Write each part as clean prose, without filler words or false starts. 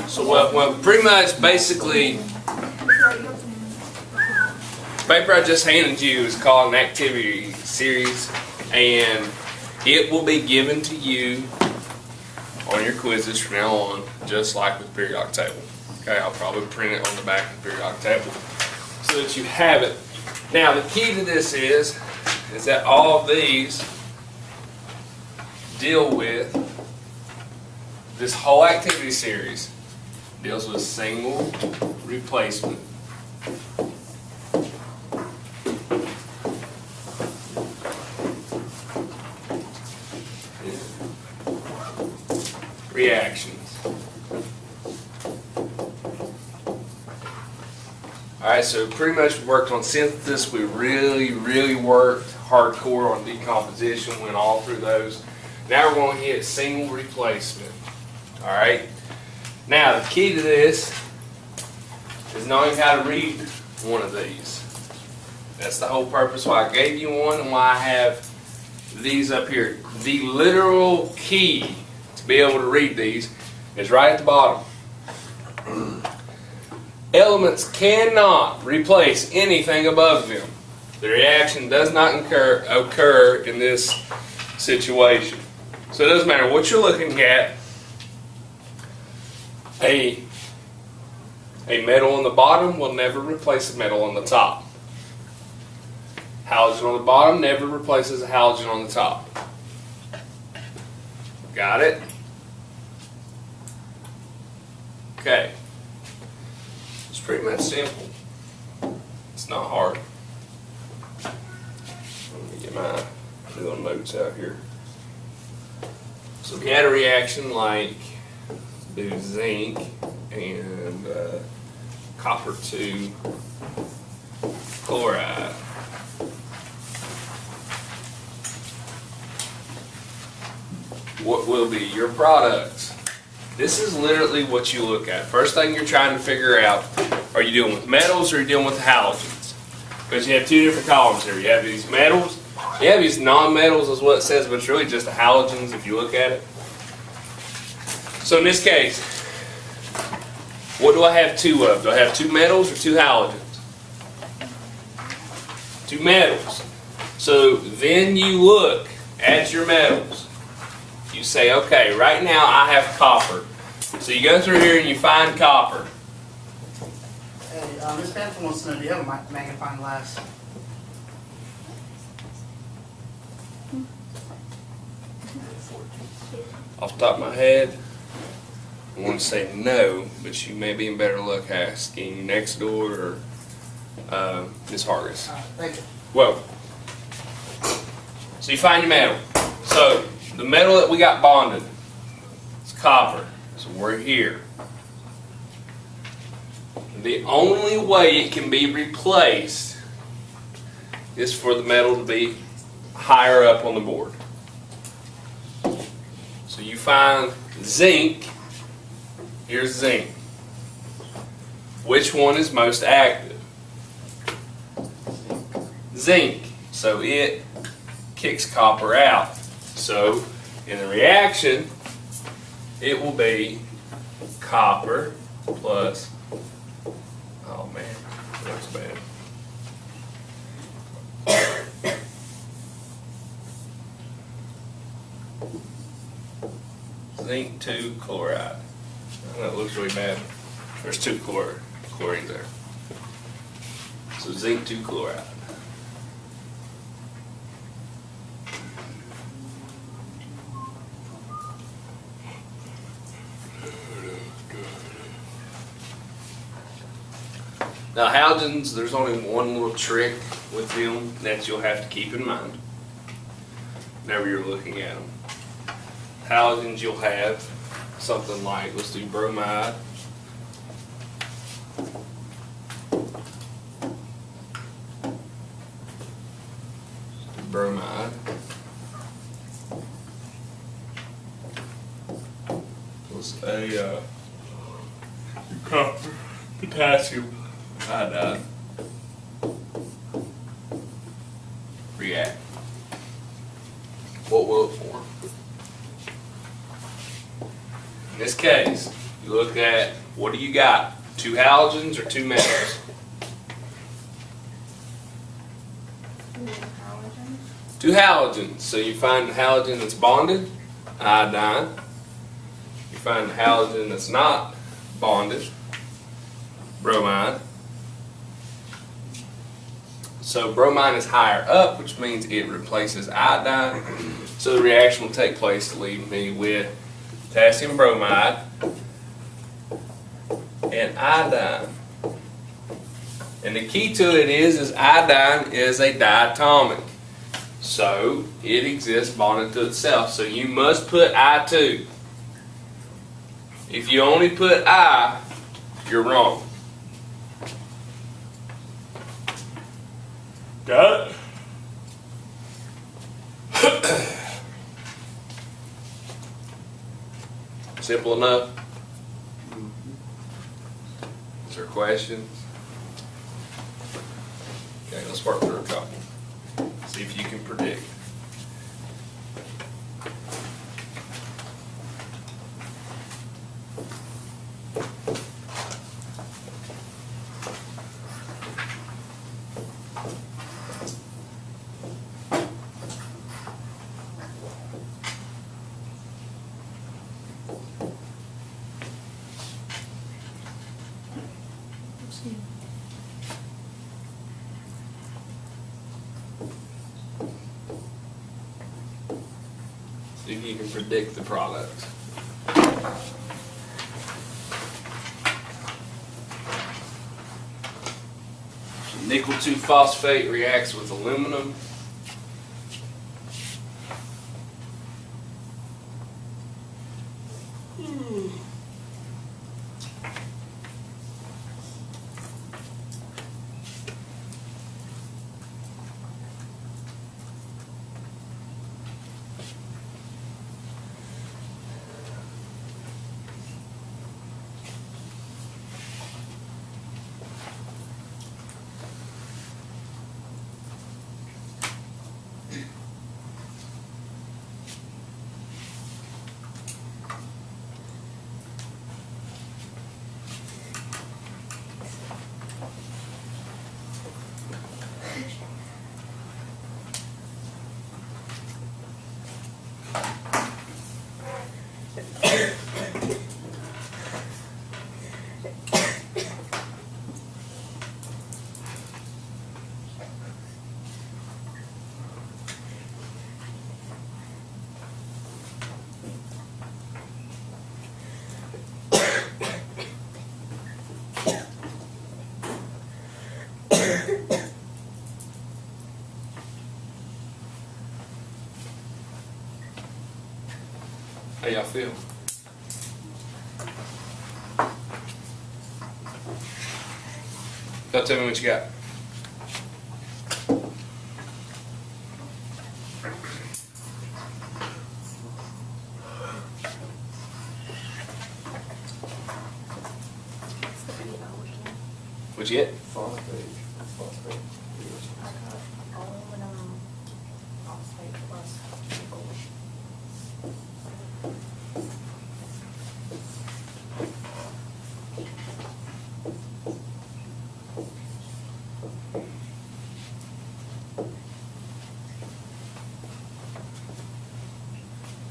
So what pretty much basically paper I just handed you is called an activity series, and it will be given to you on your quizzes from now on, just like with the periodic table. Okay, I'll probably print it on the back of the periodic table so that you have it. Now the key to this is that all of these deal with, this whole activity series deals with single replacement. Reactions. Alright, so pretty much we worked on synthesis. We really worked hardcore on decomposition, went all through those. Now we're going to hit single replacement. Alright, now the key to this is knowing how to read one of these. That's the whole purpose why I gave you one and why I have these up here. The literal key to be able to read these is right at the bottom. Elements cannot replace anything above them. The reaction does not occur in this situation. So it doesn't matter what you're looking at. A metal on the bottom will never replace a metal on the top. Halogen on the bottom never replaces a halogen on the top. Got it? Okay. It's pretty much simple. It's not hard. Let me get my little notes out here. So if you had a reaction like do zinc and copper 2 chloride. What will be your products? This is literally what you look at. First thing you're trying to figure out, are you dealing with metals or are you dealing with halogens? Because you have two different columns here. You have these metals, you have these non-metals is what it says, but it's really just the halogens if you look at it. So in this case, what do I have two of? Do I have two metals or two halogens? Two metals. So then you look at your metals. You say, okay, right now I have copper. So you go through here and you find copper. Hey, Ms. Panther wants to know, do you have a magnifying glass? Off the top of my head, I want to say no, but you may be in better luck asking next door or Ms. Hargis. Thank you. Well, so you find your metal. So the metal that we got bonded is copper. So we're here. The only way it can be replaced is for the metal to be higher up on the board. So you find zinc. Here's zinc. Which one is most active? Zinc. So it kicks copper out. So in the reaction, it will be copper plus, oh man, that's bad. Zinc 2 chloride. I know it looks really bad. There's two chlorines there. So zinc 2 chloride. Now halogens, there's only one little trick with them that you'll have to keep in mind whenever you're looking at them. Halogens, you'll have something like, let's do bromide. Bromide. Plus a copper, potassium iodide. React. What will it form? this case, you look at, what do you got? 2 halogens or 2 metals? Halogen. 2 halogens. So you find the halogen that's bonded, iodine. You find the halogen that's not bonded, bromine. So bromine is higher up, which means it replaces iodine. So the reaction will take place to leave me with potassium bromide and iodine. And the key to it is iodine is a diatomic. So it exists bonded to itself. So you must put I2. If you only put I, you're wrong. Got it? Simple enough? Is there questions? Okay, let's work through a couple. See if you can predict. See if you can predict the product. Nickel 2-phosphate reacts with aluminum. How y'all feel? Y'all tell me what you got. What you get? Phosphate. Aluminum phosphate plus nickel.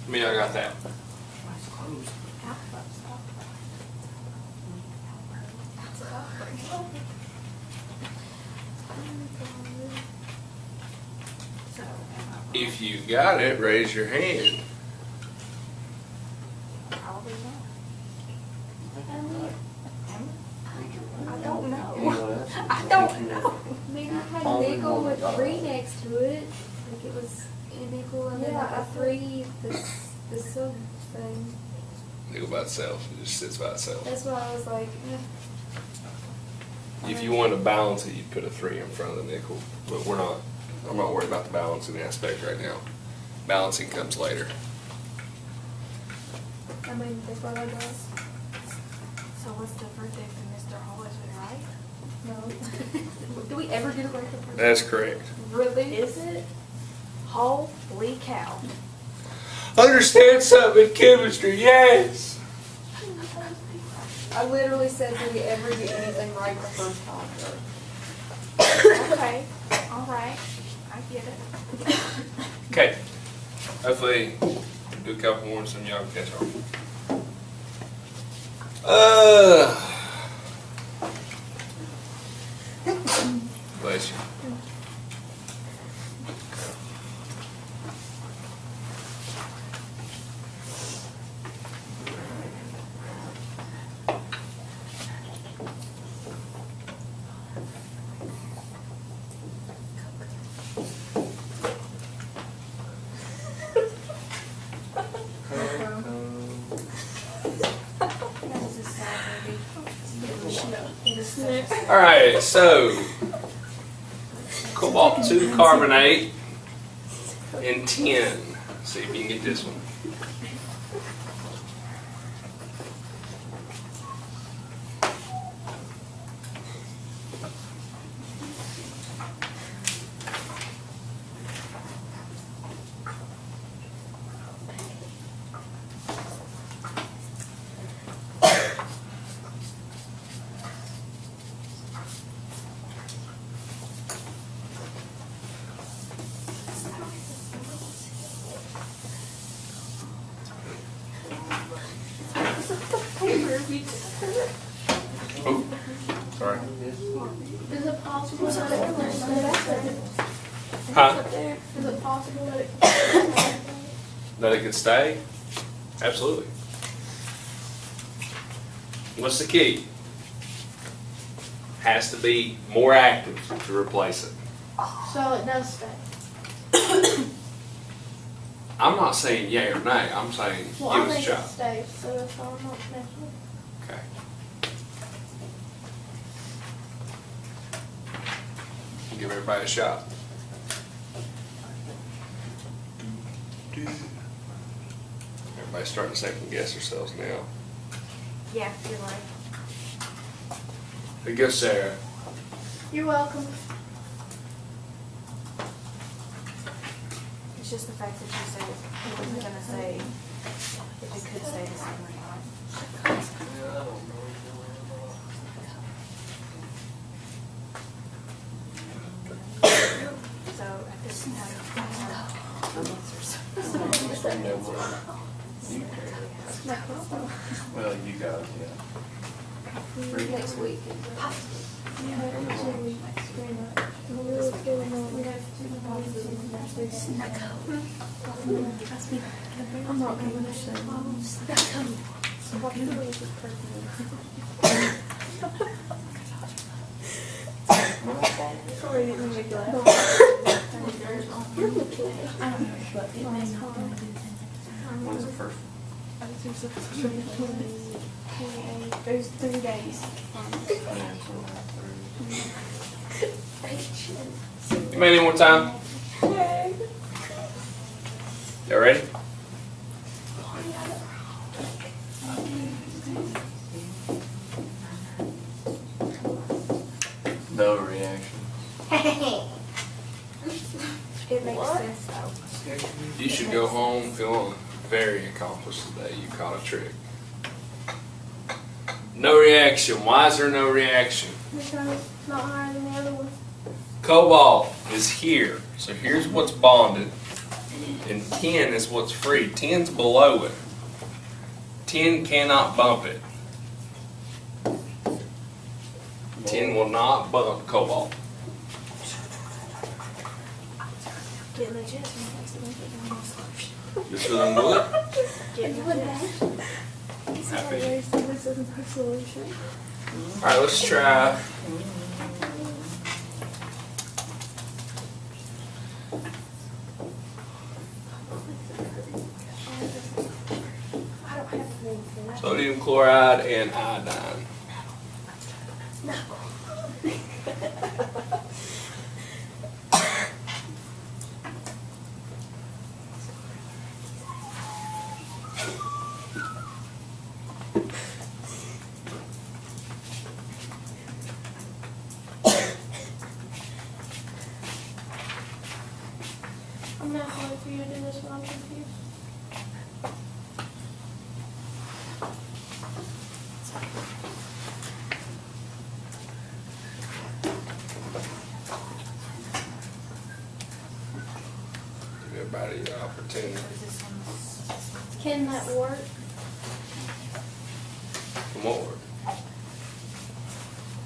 I mean, I got that. If you got it, raise your hand. Probably not. I don't know. I don't know. Maybe it had nickel with 3 next to it. Like it was a nickel and then like a 3, the silver thing. Nickel by itself. It just sits by itself. That's why I was like, If you want to balance it, you'd put a 3 in front of the nickel. But we're not. I'm not worried about the balancing aspect right now. Balancing comes later. I mean, that's what I does. So what's the verdict of Mr. Hall? Is it right? No. Do we ever get it right the first time? That's correct. Really? Is it? Holy cow. Understand something in chemistry, yes. I literally said, did he ever get anything right the first time? Okay, all right, I get it. Okay. Hopefully, do a couple more and some of y'all can catch on. Bless you. That was a sad movie. All right, so cobalt 2 carbonate and tin. See if you can get this one. Oh, sorry. Is it possible that it can stay? Huh? Is it possible that it can stay? That it could stay? Absolutely. What's the key? Has to be more active to replace it. So it does stay. I'm not saying yay or nay. I'm saying Well, I give us a think it shot. stays, so that's all I'm not messing. Okay. Give everybody a shot. Everybody's starting to second guess themselves now. Yeah, you're right. Here goes Sarah. You're welcome. It's just the fact that you said it wasn't gonna say if it could stay the same or not. So at this Well, you got it, yeah. Next week. I'm not going to say. Sorry, I didn't make you laugh. What was the first? There's 3 days. Come in one more time. You ready? No reaction. It makes sense though. You should go home feeling very accomplished today. You caught a trick. No reaction. Why is there no reaction? Because it's not higher than the other one. Cobalt is here. So here's what's bonded. And tin is what's free. Tin's below it. Tin cannot bump it. Tin will not bump cobalt. Get legit. You feeling good? Get legit. Happy. This isn't a solution. Alright, let's try. I don't have to name for that. Sodium chloride and iodine. I'm not going for you to do this when I'm confused. everybody the opportunity. Because this one's. Can that work? From what word?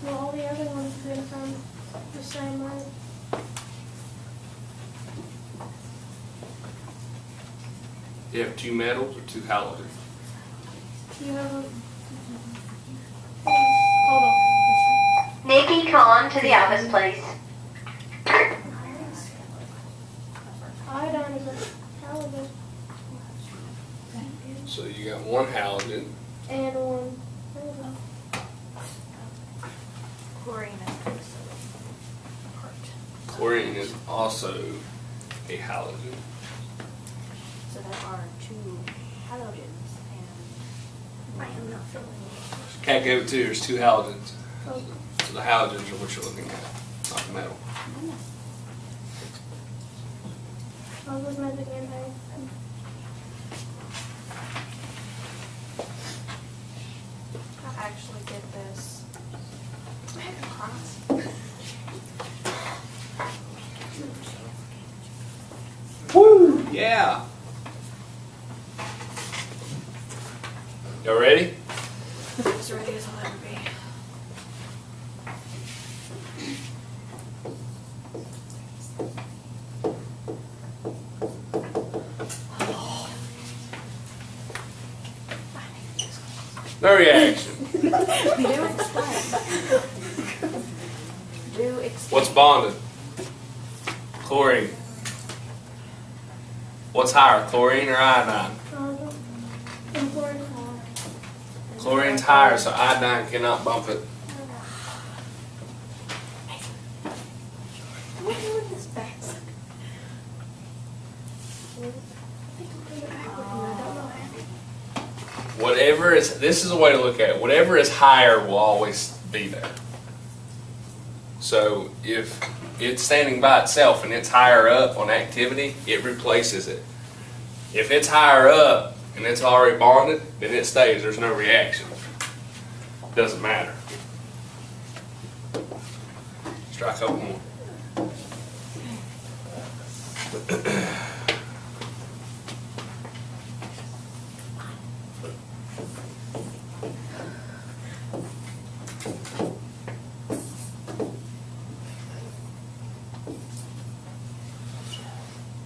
Well, all the other ones been from the same way. You have 2 metals or 2 halogens? You have a. Hold on. Nikki, come on to the office, please. Iodine is a halogen So you got 1 halogen. and one halogen. Chlorine is also part. Chlorine is also a halogen. So there are 2 halogens and. I am not feeling it. Can't give it to you, there's 2 halogens. Oh, So the halogens are what you're looking at, not the metal. I was meant to get paid. I actually did this. Cross. Woo! Yeah! Y'all ready? As ready as I'll ever be. No reaction. Do explain. Do explain. What's bonded? Chlorine. What's higher, chlorine or iodine? Important. Chlorine's higher, so iodine cannot bump it. What are you doing this back? Whatever is, this is a way to look at it. Whatever is higher will always be there. So if it's standing by itself and it's higher up on activity, it replaces it. If it's higher up and it's already bonded, then it stays. There's no reaction. Doesn't matter. Let's try a couple more.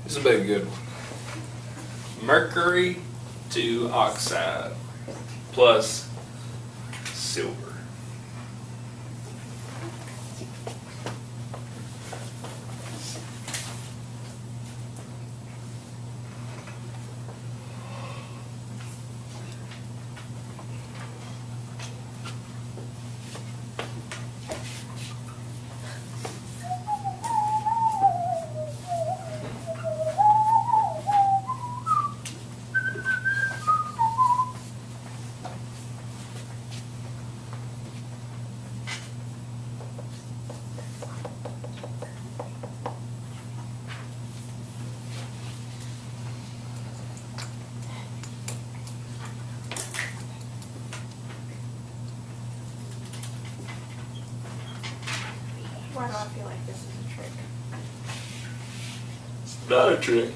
This will be a good one. Mercury 2 oxide plus silver. Why do I feel like this is a trick? Not a trick.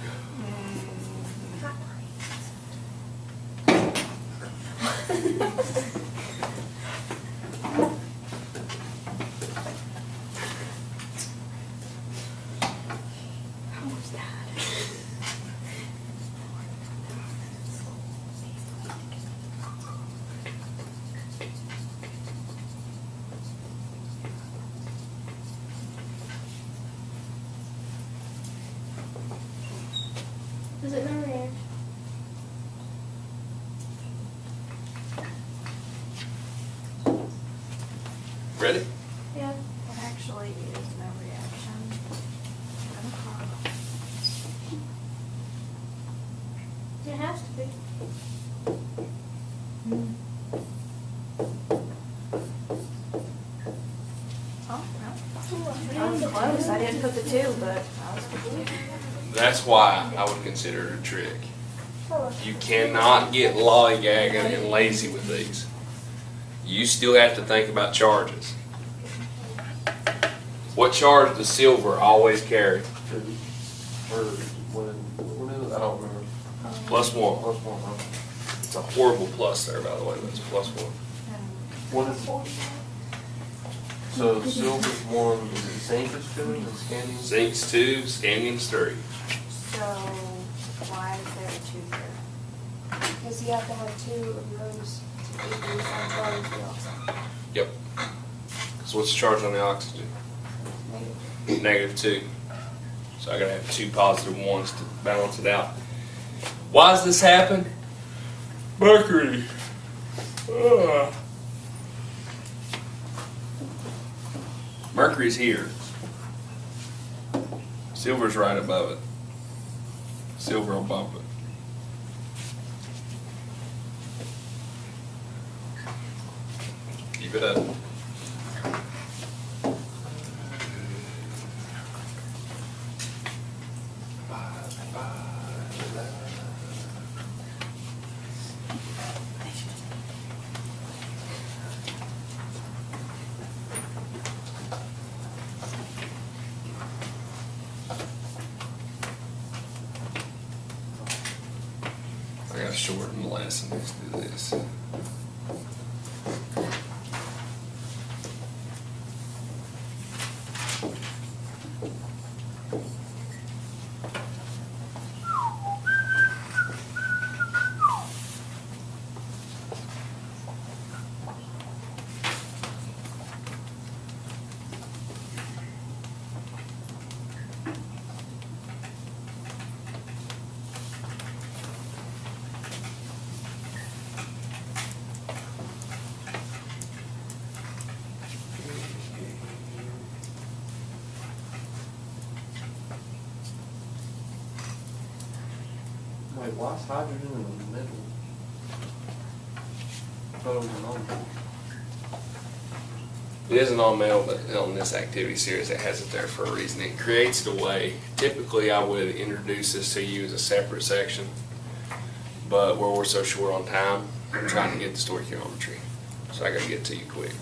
How was that? Is it no reaction? Ready? Yeah. It actually is no reaction. It has to be. Oh, well. I was close. I didn't put the 2, but I was confused. That's why I would consider it a trick. You cannot get lollygagging and lazy with these. You still have to think about charges. What charge does silver always carry? Or when +1. Plus one, huh? It's a horrible plus there, by the way, but it's +1. What is, so silver's one, is it zinc is two and scanning? Zinc's 2, scanning's 3. So why is there a 2 here? Because you have to have 2 of those to equal the same charge as the oxygen. Yep. So what's the charge on the oxygen? -2. So I gotta have 2 positive ones to balance it out. Why does this happen? Mercury. Mercury's here. Silver's right above it. Silver will bump it. Keep it up. I gotta shorten the lesson. Let's do this. Wait, why's hydrogen in the middle? I thought it was an on. It isn't on mail, but on this activity series, it has it there for a reason. It creates the way. Typically, I would introduce this to you as a separate section, but where we're so short on time, I'm trying to get the stoichiometry, so I gotta get to you quick.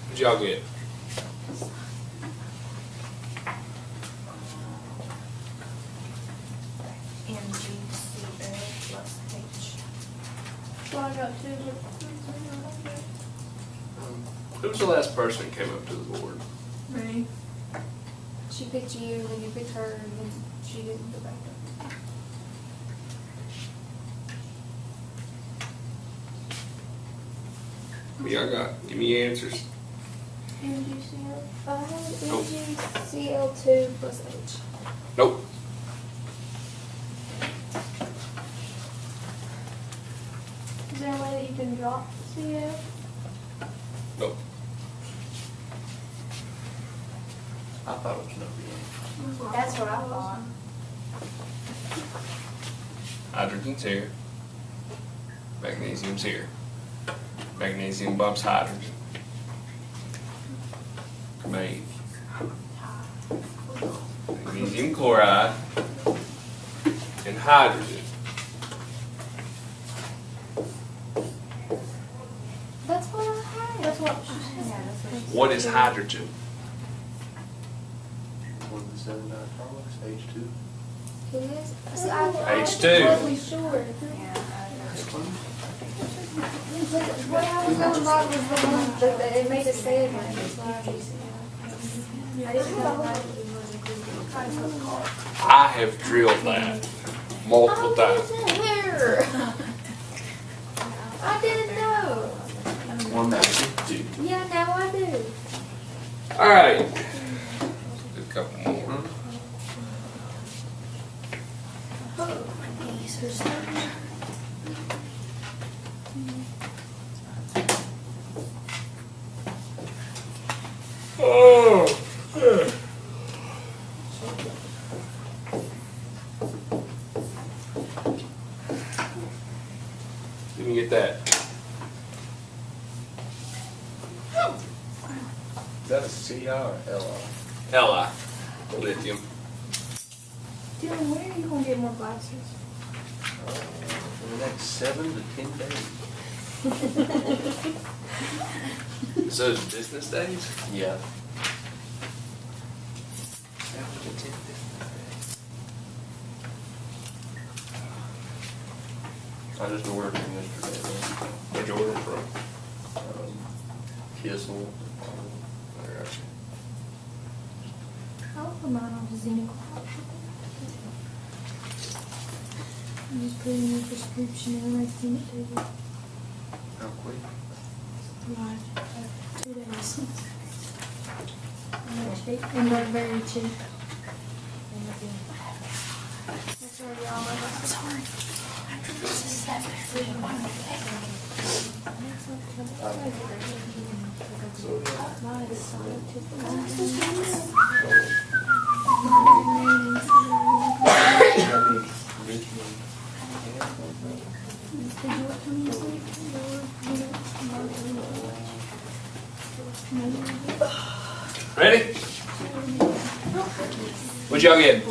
What'd y'all get? MgCl plus H. Well, I got 2, Who was the last person that came up to the board? Me. She picked you, and then you picked her, and then she didn't go back up. What y'all got? Give me your answers. MgCl. I had Nope. MgCl2 plus H. Nope. Is there a way that you can drop Cl? Nope. I thought it was no real. That's what I thought. Hydrogen's here. Magnesium's here. Magnesium bumps hydrogen. Made. Magnesium chloride and hydrogen. That's what I had. That's what she said. What is hydrogen? One of the 7 nitrox, H2. It is. See, I H2. wasn't sure. What I was going by was the one that it made it say like this. I didn't know hydrogen was included. I have drilled that multiple times. Here. I didn't know. One that you do. Yeah, now I do. All right. Do a couple more. Oh. can you get that? Is that a CI or LI? Li, lithium. Dylan, when are you gonna get more glasses? For the next 7 to 10 days. So it's business days? Yeah. 7 to 10 business I just ordered them yesterday. days. Where'd you order from? Kissel. I got you. I'll put mine on the Xenical. I'm just putting your prescription in and I send it to you. How quick? Like, 2 days. And they're very cheap. That's already all my glasses. Sorry. Ready? What'd y'all get?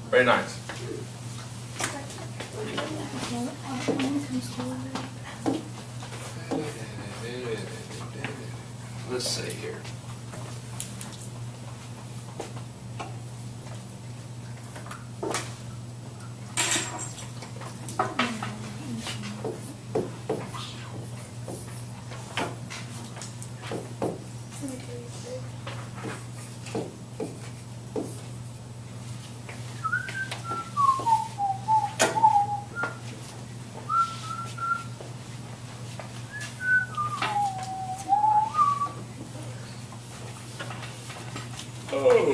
Very nice. Let's see here. Oh.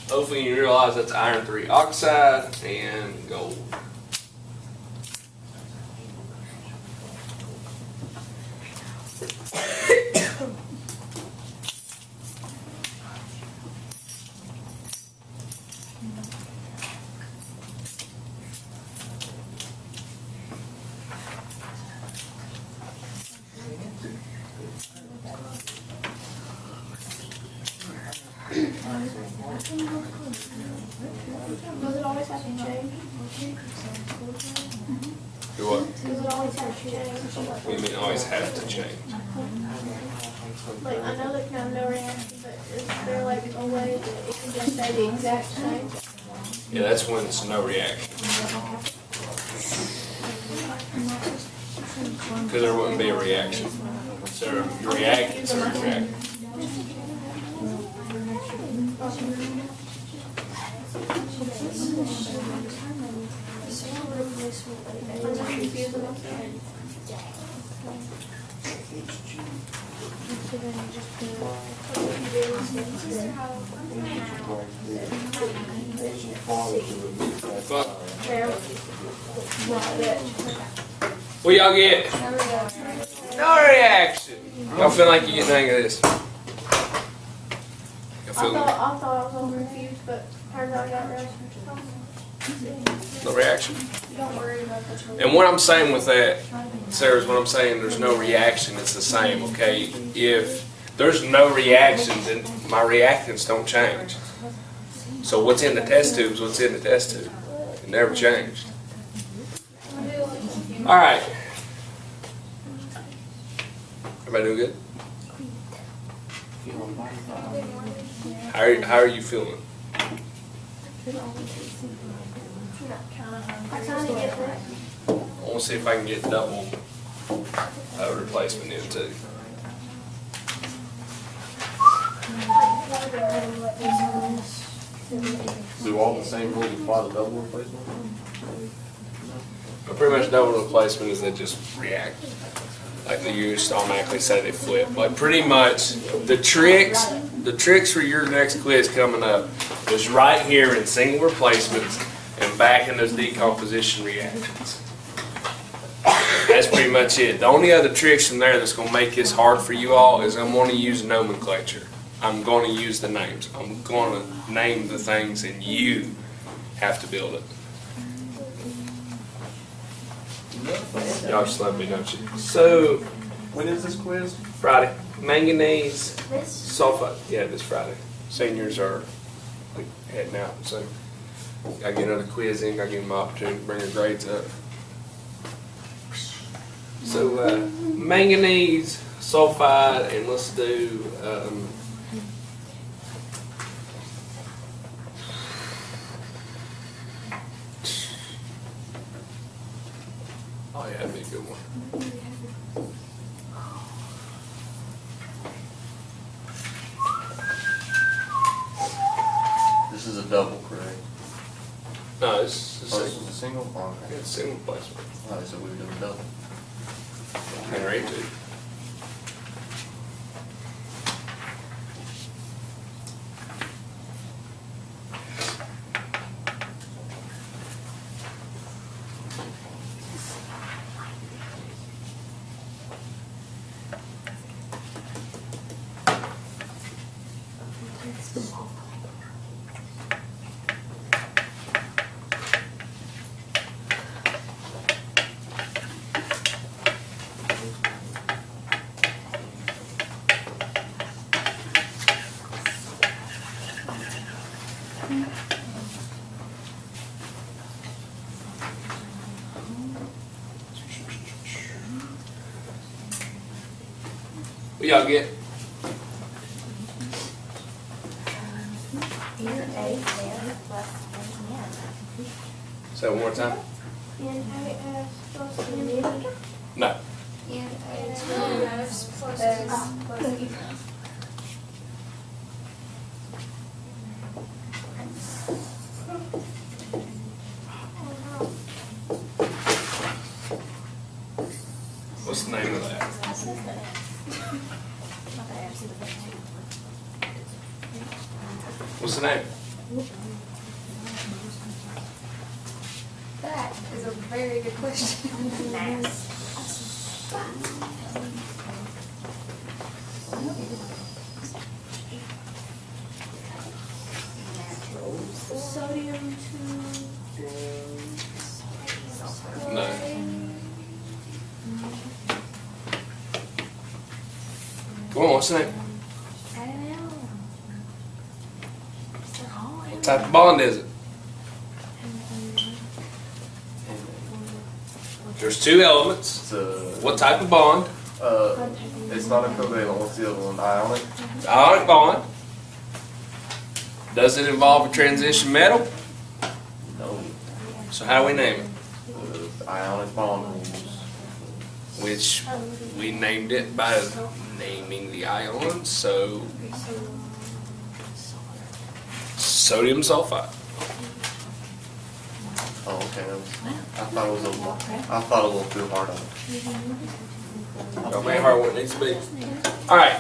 Hopefully you realize that's iron 3 oxide and gold. Does it always have to change? Do what? Does it always have to change? What do you mean always have to change? Like, I know they can have no reaction, but is there like a way that it can just stay the exact same? Yeah, that's when it's no reaction. Because there wouldn't be a reaction. So your reactants are reacting. What y'all get? No reaction. Y'all feel like you get the hang of this? Y'all feel I thought I was all confused, but turns out I got right. no reaction? Don't worry about that. And what I'm saying with that, Sarah, is what I'm saying, there's no reaction, it's the same, okay? If there's no reaction, then my reactants don't change. So what's in the test tube is what's in the test tube. It never changed. All right. Everybody doing good? How are you feeling? I kind of get that. I want to see if I can get double replacement in too. Do all the same rules apply to double replacement? But pretty much double replacement is they just react. Like they just automatically say they flip. Like pretty much the tricks for your next quiz coming up is right here in single replacements and back in those decomposition reactions. That's pretty much it. The only other tricks from there that's going to make this hard for you all is I'm going to use nomenclature. I'm going to use the names. I'm going to name the things and you have to build it. Y'all just love me, don't you? So, When is this quiz? Friday. Manganese This, sulfite. Yeah, this Friday. Seniors are like, heading out, so gotta get another quiz in, gotta give them an opportunity to bring their grades up. So, manganese sulfide, and let's do, oh yeah, that'd be a good one. This is a double, correct? No, it's Oh, a this is a single? Oh, okay. it's single placement. Alright, so we were doing double. And rate two. What y'all get? NaF plus NN. Say it one more time. NaF plus N. No. NaF plus S plus E. What's the name of that? That's just the F. Not the F, it's the F. What's the name? That is a very good question. NaS. Sodium to No. Come on, what's the name? I don't know. They're hard. What type of bond is it? There's two elements. It's a, What type of bond? it's not a covalent, what's the other one, ionic? Ionic bond. Does it involve a transition metal? No. So how do we name it? The ionic bond rules. Which we named it by naming the ions, so sodium sulfide. Oh, okay, that was, I thought it was a little too hard on it. Don't make it hard what it needs to be. Alright.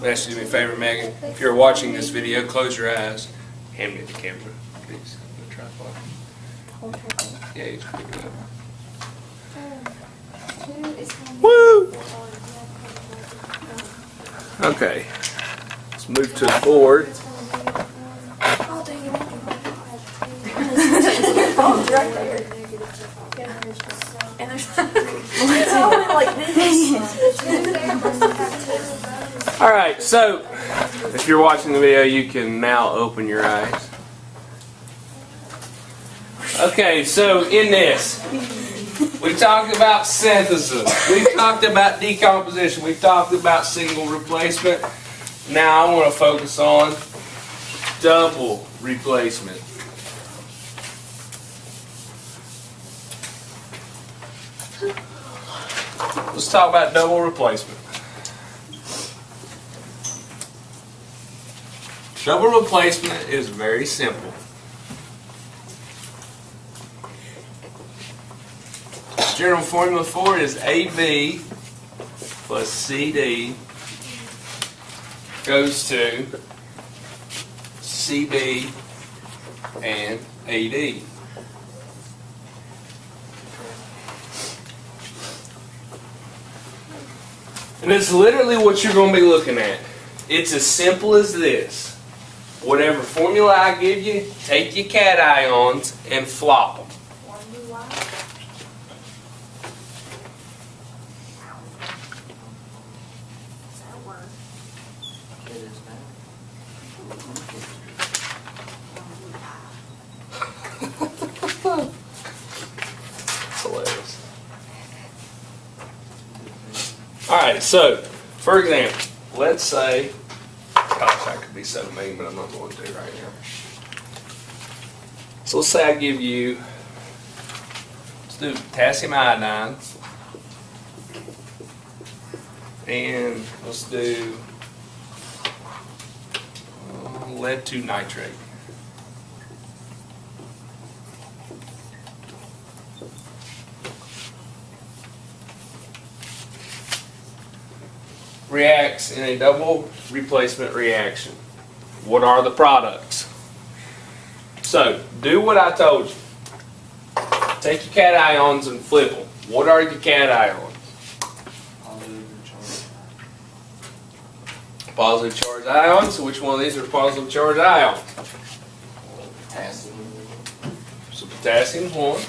Let's do me a favor, Megan. If you're watching this video, close your eyes. Hand me the camera, please. The tripod. Yeah, you can pick it up. Woo! Okay. Let's move to the board. Oh, dang it. Phone's right there. And there's like this. Alright, so if you're watching the video, you can now open your eyes. Okay, so in this, we talked about synthesis, we talked about decomposition, we talked about single replacement. Now I want to focus on double replacement. Let's talk about double replacement. Double replacement is very simple. General formula for it is AB plus CD goes to CB and AD. And it's literally what you're going to be looking at. It's as simple as this. Whatever formula I give you, take your cations and flop them. That's hilarious. Alright, so, for example, let's say, gosh, I could be so mean, but I'm not going to right now. So let's say I give you, let's do potassium iodine, and let's do lead 2 nitrate. Reacts in a double replacement reaction. What are the products? So, do what I told you. Take your cations and flip them. What are your cations? Positive charged ions. So which one of these are positive charged ions? Potassium. So potassium's one.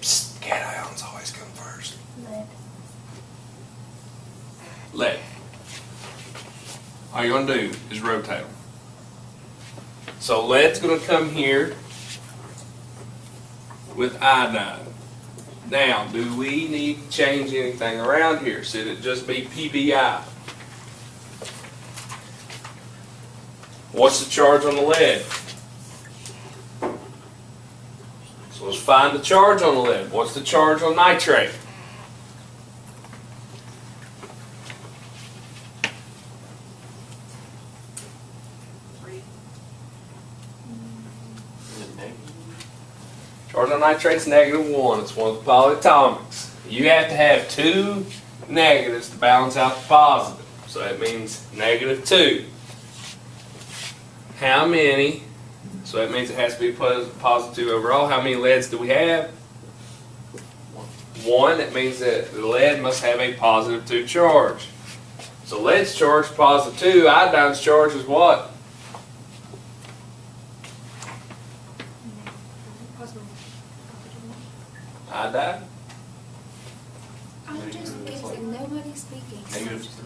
Psst, cations always come first. Lead. All you're going to do is rotate them. So lead's going to come here with iodine. Now, do we need to change anything around here? Should it just be PBI? What's the charge on the lead? So let's find the charge on the lead. What's the charge on nitrate? Charge on nitrate is -1. It's one of the polyatomics. You have to have 2 negatives to balance out the positive. So that means -2. How many? So that means it has to be +2 overall. How many leads do we have? 1. That means that the lead must have a +2 charge. So lead's charge +2. Iodine's charge is what? Iodine? I'm just guessing, nobody's speaking. Negative 3.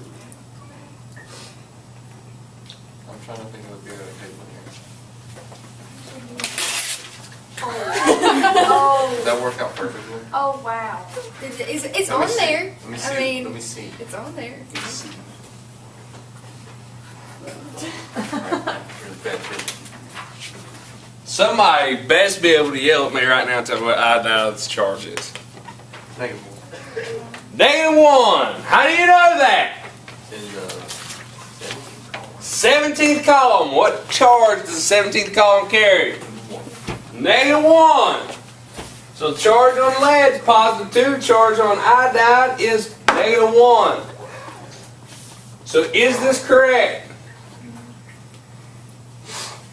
I'm trying to think of a beer that I Oh, Did that work out perfectly? oh wow. It's Let me on see. there. Let me I see. mean, Let me see. it's on there. Let me see. You're the bad kid. Somebody best be able to yell at me right now and tell me what iodine's charge is. -1. -1. How do you know that? In the 17th column. What charge does the 17th column carry? -1. So charge on lead is +2. Charge on iodine is -1. So is this correct?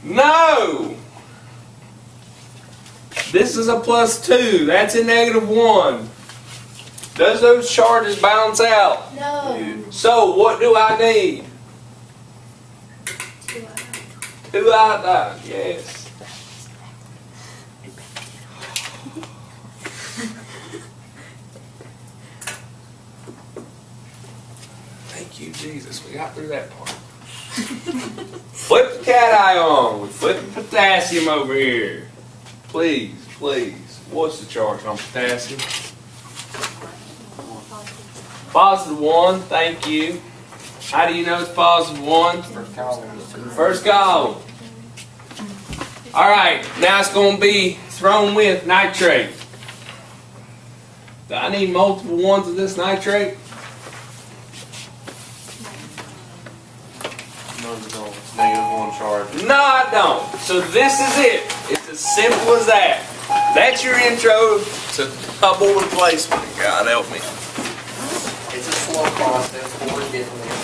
No. This is a +2. That's a -1. Does those charges balance out? No. So what do I need? 2 iodine. Yes. Thank you, Jesus. We got through that part. Flip the cation. We flip the potassium over here. Please, please. What's the charge on potassium? +1. Thank you. How do you know it's +1? first column. First column. All right. Now it's going to be thrown with nitrate. Do I need multiple ones of this nitrate? No, you don't. It's -1 charge. No, I don't. So this is it. It's as simple as that. That's your intro to double replacement. God help me. It's a slow process. We're getting there.